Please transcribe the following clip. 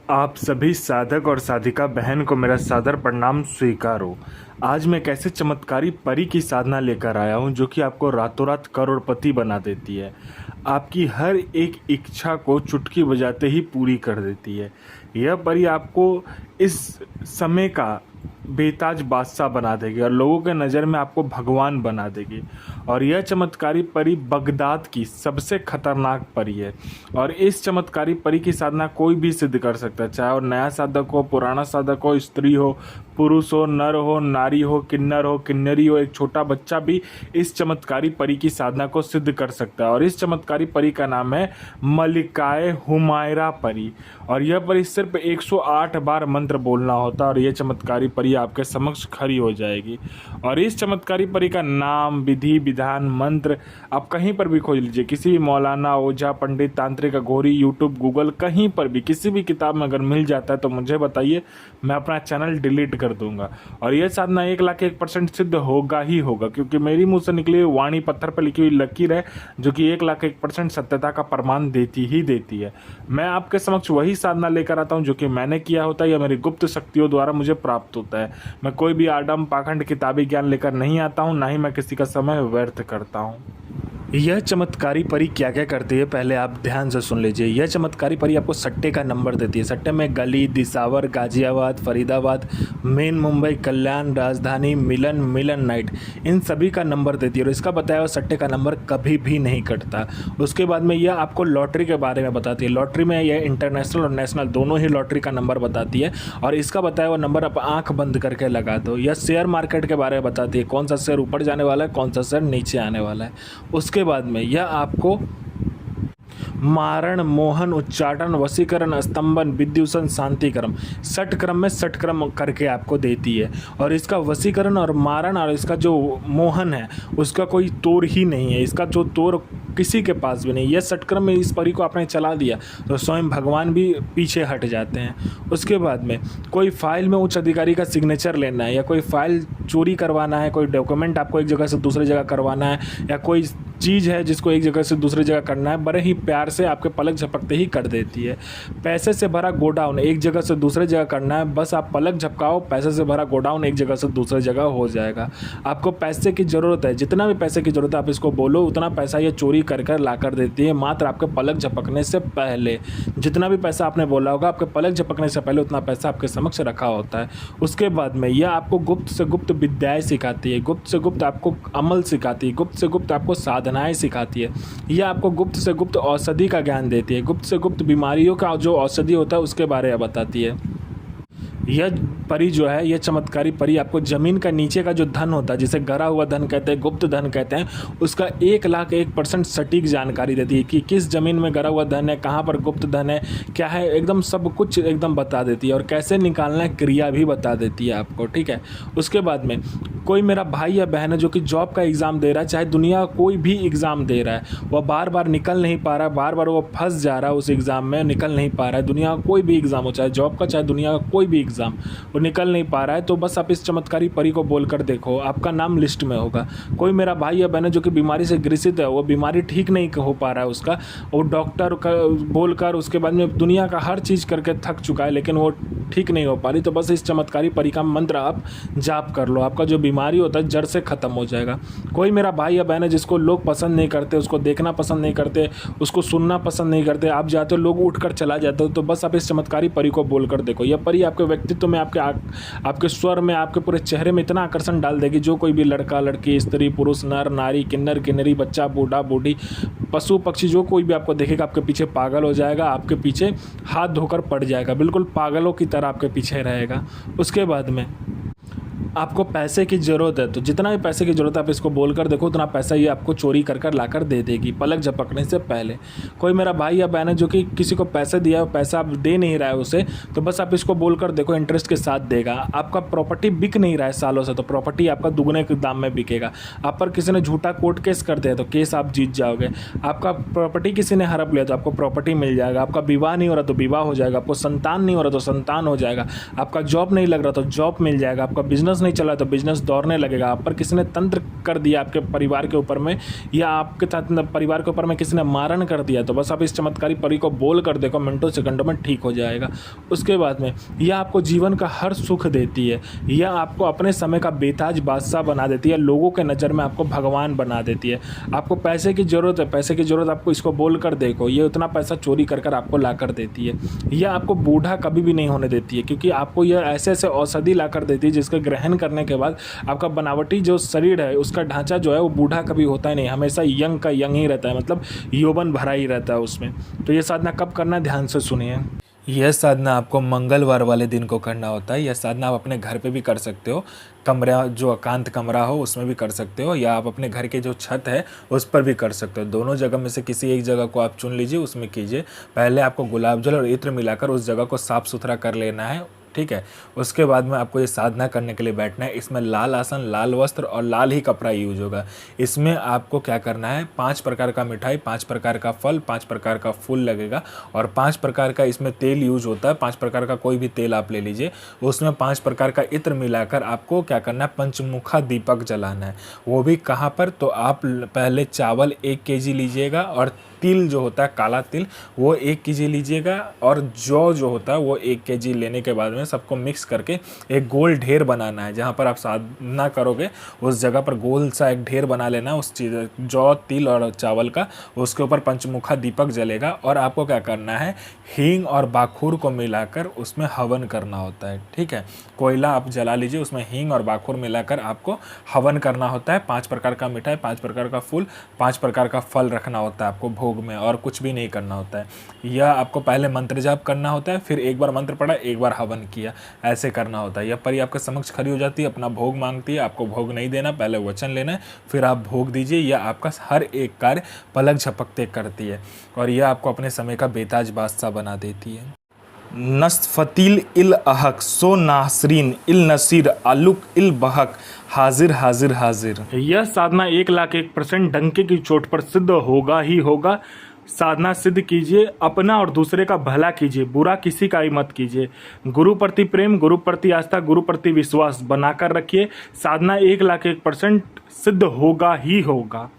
आप सभी साधक और साधिका बहन को मेरा सादर प्रणाम स्वीकारो। आज मैं एक ऐसे चमत्कारी परी की साधना लेकर आया हूँ जो कि आपको रातों रात करोड़पति बना देती है। आपकी हर एक इच्छा को चुटकी बजाते ही पूरी कर देती है। यह परी आपको इस समय का बेताज बादशाह बना देगी और लोगों के नज़र में आपको भगवान बना देगी। और यह चमत्कारी परी बगदाद की सबसे खतरनाक परी है और इस चमत्कारी परी की साधना कोई भी सिद्ध कर सकता है, चाहे वो नया साधक हो, पुराना साधक हो, स्त्री हो, पुरुष हो, नर हो, नारी हो, किन्नर हो, किन्नरी हो, एक छोटा बच्चा भी इस चमत्कारी परी की साधना को सिद्ध कर सकता है। और इस चमत्कारी परी का नाम है मलिकाए हुमायरा परी और यह परी सिर्फ 108 बार मंत्र बोलना होता है और यह चमत्कारी परी आपके समक्ष खड़ी हो जाएगी। और इस चमत्कारी परी का नाम, विधि विधान, मंत्र आप कहीं पर भी खोज लीजिए, किसी भी मौलाना, ओझा, पंडित, तांत्रिक, अघोरी, यूट्यूब, गूगल, कहीं पर भी किसी भी किताब में अगर मिल जाता है तो मुझे बताइए, मैं अपना चैनल डिलीट कर दूंगा। और यह साधना 1,01% सिद्ध होगा ही होगा, क्योंकि मेरी मुंह से निकली हुई वाणी पत्थर पर लिखी हुई लकीर है जो कि 1,01% सत्यता का प्रमाण देती ही देती है। मैं आपके समक्ष वही साधना लेकर आता हूं जो कि मैंने किया होता है या मेरी गुप्त शक्तियों द्वारा मुझे प्राप्त होता है। मैं कोई भी आडम पाखंड किताबी ज्ञान लेकर नहीं आता हूं, ना ही मैं किसी का समय व्यर्थ करता हूं। यह चमत्कारी परी क्या क्या करती है पहले आप ध्यान से सुन लीजिए। यह चमत्कारी परी आपको सट्टे का नंबर देती है। सट्टे में गली, दिसावर, गाजियाबाद, फरीदाबाद, मेन मुंबई, कल्याण, राजधानी, मिलन नाइट, इन सभी का नंबर देती है और इसका बताया हुआ सट्टे का नंबर कभी भी नहीं कटता। उसके बाद में यह आपको लॉटरी के बारे में बताती है। लॉटरी में यह इंटरनेशनल और नेशनल दोनों ही लॉटरी का नंबर बताती है और इसका बताया हुआ नंबर आप आँख बंद करके लगा दो। यह शेयर मार्केट के बारे में बताती है, कौन सा शेयर ऊपर जाने वाला है, कौन सा शेयर नीचे आने वाला है। उसके बाद में यह आपको मारण, मोहन, उच्चाटन, वशीकरण, स्तंभन, विद्युषण, शांतिक्रम, षट क्रम में षट क्रम करके आपको देती है। और इसका वशीकरण और मारण और इसका जो मोहन है उसका कोई तोड़ ही नहीं है, इसका जो तोड़ किसी के पास भी नहीं। यह षटक्रम में इस परी को आपने चला दिया तो स्वयं भगवान भी पीछे हट जाते हैं। उसके बाद में कोई फाइल में उच्च अधिकारी का सिग्नेचर लेना है या कोई फाइल चोरी करवाना है, कोई डॉक्यूमेंट आपको एक जगह से दूसरी जगह करवाना है या कोई चीज़ है जिसको एक जगह से दूसरी जगह करना है, बड़े ही प्यार से आपके पलक झपकते ही कर देती है। पैसे से भरा गोडाउन एक जगह से दूसरी जगह करना है, बस आप पलक झपकाओ, पैसे से भरा गोडाउन एक जगह से दूसरी जगह हो जाएगा। आपको पैसे की ज़रूरत है, जितना भी पैसे की ज़रूरत है आप इसको बोलो, उतना पैसा ये चोरी कर कर ला कर देती है मात्र आपके पलक झपकने से पहले। जितना भी पैसा आपने बोला होगा आपके पलक झपकने से पहले उतना पैसा आपके समक्ष रखा होता है। उसके बाद में यह आपको गुप्त से गुप्त विद्याएँ सिखाती है, गुप्त से गुप्त आपको अमल सिखाती है, गुप्त से गुप्त आपको साधनाएँ सिखाती है। यह आपको गुप्त से गुप्त औषधि का ज्ञान देती है, गुप्त से गुप्त बीमारियों का जो औषधि होता है उसके बारे में बताती है। यह परी जो है, यह चमत्कारी परी आपको ज़मीन का नीचे का जो धन होता है, जिसे गरा हुआ धन कहते हैं, गुप्त धन कहते हैं, उसका 1,01% सटीक जानकारी देती है कि किस ज़मीन में गरा हुआ धन है, कहाँ पर गुप्त धन है, क्या है, एकदम सब कुछ एकदम बता देती है और कैसे निकालना है क्रिया भी बता देती है आपको, ठीक है। उसके बाद में कोई मेरा भाई या बहन है जो कि जॉब का एग्ज़ाम दे रहा है, चाहे दुनिया कोई भी एग्ज़ाम दे रहा है, वह बार बार निकल नहीं पा रहा है, बार बार वो फंस जा रहा है उस एग्ज़ाम में, निकल नहीं पा रहा है, दुनिया का कोई भी एग्ज़ाम हो, चाहे जॉब का चाहे दुनिया का कोई भी एग्ज़ाम, वो निकल नहीं पा रहा है, तो बस आप इस चमत्कारी परी को बोलकर देखो, आपका नाम लिस्ट में होगा। कोई मेरा भाई या बहन है जो कि बीमारी से ग्रसित है, वो बीमारी ठीक नहीं हो पा रहा है उसका, वो डॉक्टर का बोलकर उसके बाद में दुनिया का हर चीज़ करके थक चुका है लेकिन वो ठीक नहीं हो पा रही, तो बस इस चमत्कारी परी का मंत्र आप जाप कर लो, आपका जो बीमारी होता है जड़ से ख़त्म हो जाएगा। कोई मेरा भाई या बहन है जिसको लोग पसंद नहीं करते, उसको देखना पसंद नहीं करते, उसको सुनना पसंद नहीं करते, आप जाते हो लोग उठकर चला जाते हो, तो बस आप इस चमत्कारी परी को बोलकर देखो। यह परी आपके व्यक्तित्व में, आपके स्वर में, आपके पूरे चेहरे में इतना आकर्षण डाल देगी, जो कोई भी लड़का लड़की, स्त्री पुरुष, नर नारी, किन्नर किन्नरी, बच्चा बूढ़ा बूढ़ी, पशु पक्षी, जो कोई भी आपको देखेगा आपके पीछे पागल हो जाएगा, आपके पीछे हाथ धोकर पड़ जाएगा, बिल्कुल पागलों की तरह आपके पीछे रहेगा। उसके बाद में आपको पैसे की ज़रूरत है तो जितना भी पैसे की ज़रूरत है आप इसको बोलकर देखो, उतना पैसा ये आपको चोरी कर कर लाकर दे देगी पलक झपकने से पहले। कोई मेरा भाई या बहन है जो कि किसी को पैसे दिया है, पैसा आप दे नहीं रहा है उसे, तो बस आप इसको बोलकर देखो, इंटरेस्ट के साथ देगा। आपका प्रॉपर्टी बिक नहीं रहा है सालों से, तो प्रॉपर्टी आपका दुगने के दाम में बिकेगा। आप पर किसी ने झूठा कोर्ट केस कर दिया तो केस आप जीत जाओगे। आपका प्रॉपर्टी किसी ने हड़प लिया तो आपको प्रॉपर्टी मिल जाएगा। आपका विवाह नहीं हो रहा तो विवाह हो जाएगा। आपको संतान नहीं हो रहा तो संतान हो जाएगा। आपका जॉब नहीं लग रहा तो जॉब मिल जाएगा। आपका बिजनेस बिजनेस नहीं चला तो बिजनेस दौड़ने लगेगा आप पर। किसी ने तंत्र कर दिया आपके परिवार के ऊपर में, या आपके साथ परिवार के ऊपर में किसी ने मारण कर दिया, तो बस आप इस चमत्कारी परी को बोल कर देखो, मिनटों सेकंडों में ठीक हो जाएगा। उसके बाद में यह आपको जीवन का हर सुख देती है, यह आपको अपने समय का बेताज बादशाह बना देती है, लोगों के नज़र में आपको भगवान बना देती है। आपको पैसे की ज़रूरत है, पैसे की ज़रूरत आपको इसको बोल कर देखो, ये उतना पैसा चोरी कर कर आपको ला कर देती है। यह आपको बूढ़ा कभी भी नहीं होने देती है, क्योंकि आपको यह ऐसे ऐसे औषधि ला कर देती है जिसके ग्रहण करने के बाद आपका बनावटी जो शरीर है उसका ढांचा जो है वो बूढ़ा कभी होता ही नहीं, हमेशा यंग का यंग ही रहता है, मतलब यौवन भरा ही रहता है उसमें। तो ये साधना कब करना है, ध्यान से सुनिए। यह साधना आपको मंगलवार वाले दिन को करना होता है। यह साधना आप अपने घर पे भी कर सकते हो, कमरा जो एकांत कमरा हो उसमें भी कर सकते हो, या आप अपने घर के जो छत है उस पर भी कर सकते हो। दोनों जगह में से किसी एक जगह को आप चुन लीजिए, उसमें कीजिए। पहले आपको गुलाब जल और इत्र मिलाकर उस जगह को साफ़ सुथरा कर लेना है, ठीक है। उसके बाद में आपको ये साधना करने के लिए बैठना है। इसमें लाल आसन, लाल वस्त्र और लाल ही कपड़ा यूज होगा। इसमें आपको क्या करना है, 5 प्रकार का मिठाई, 5 प्रकार का फल, 5 प्रकार का फूल लगेगा और 5 प्रकार का इसमें तेल यूज होता है। 5 प्रकार का कोई भी तेल आप ले लीजिए, उसमें 5 प्रकार का इत्र मिलाकर आपको क्या करना है, पंचमुखा दीपक जलाना है। वो भी कहाँ पर, तो आप पहले चावल 1 kg लीजिएगा और तिल जो होता है काला तिल वो 1 kg लीजिएगा, और जौ जो होता है वो 1 kg लेने के बाद में सबको मिक्स करके एक गोल ढेर बनाना है। जहाँ पर आप साधना करोगे उस जगह पर गोल सा एक ढेर बना लेना है उस चीज़ जौ, तिल और चावल का। उसके ऊपर पंचमुखा दीपक जलेगा और आपको क्या करना है, हींग और बाखुर को मिलाकर उसमें हवन करना होता है, ठीक है। कोयला आप जला लीजिए, उसमें हींग और बाखुर मिलाकर आपको हवन करना होता है। 5 प्रकार का मिठाई, 5 प्रकार का फूल, 5 प्रकार का फल रखना होता है आपको भोग में, और कुछ भी नहीं करना होता है। यह आपको पहले मंत्र जाप करना होता है, फिर एक बार मंत्र पढ़ा, एक बार हवन किया, ऐसे करना होता है। यह परी आपके समक्ष खड़ी हो जाती है, अपना भोग मांगती है। आपको भोग नहीं देना, पहले वचन लेना है, फिर आप भोग दीजिए। यह आपका हर एक कार्य पलक झपकते करती है और यह आपको अपने समय का बेताज बादशाह बना देती है। नस्फतील इल अहक सो नासरीन इल नसीर आलुक इल बहक हाजिर हाजिर हाजिर। यह साधना 1,01,000% डंके की चोट पर सिद्ध होगा ही होगा। साधना सिद्ध कीजिए, अपना और दूसरे का भला कीजिए, बुरा किसी का ही मत कीजिए। गुरु प्रति प्रेम, गुरु प्रति आस्था, गुरु प्रति विश्वास बनाकर रखिए। साधना 1,01,000% सिद्ध होगा ही होगा।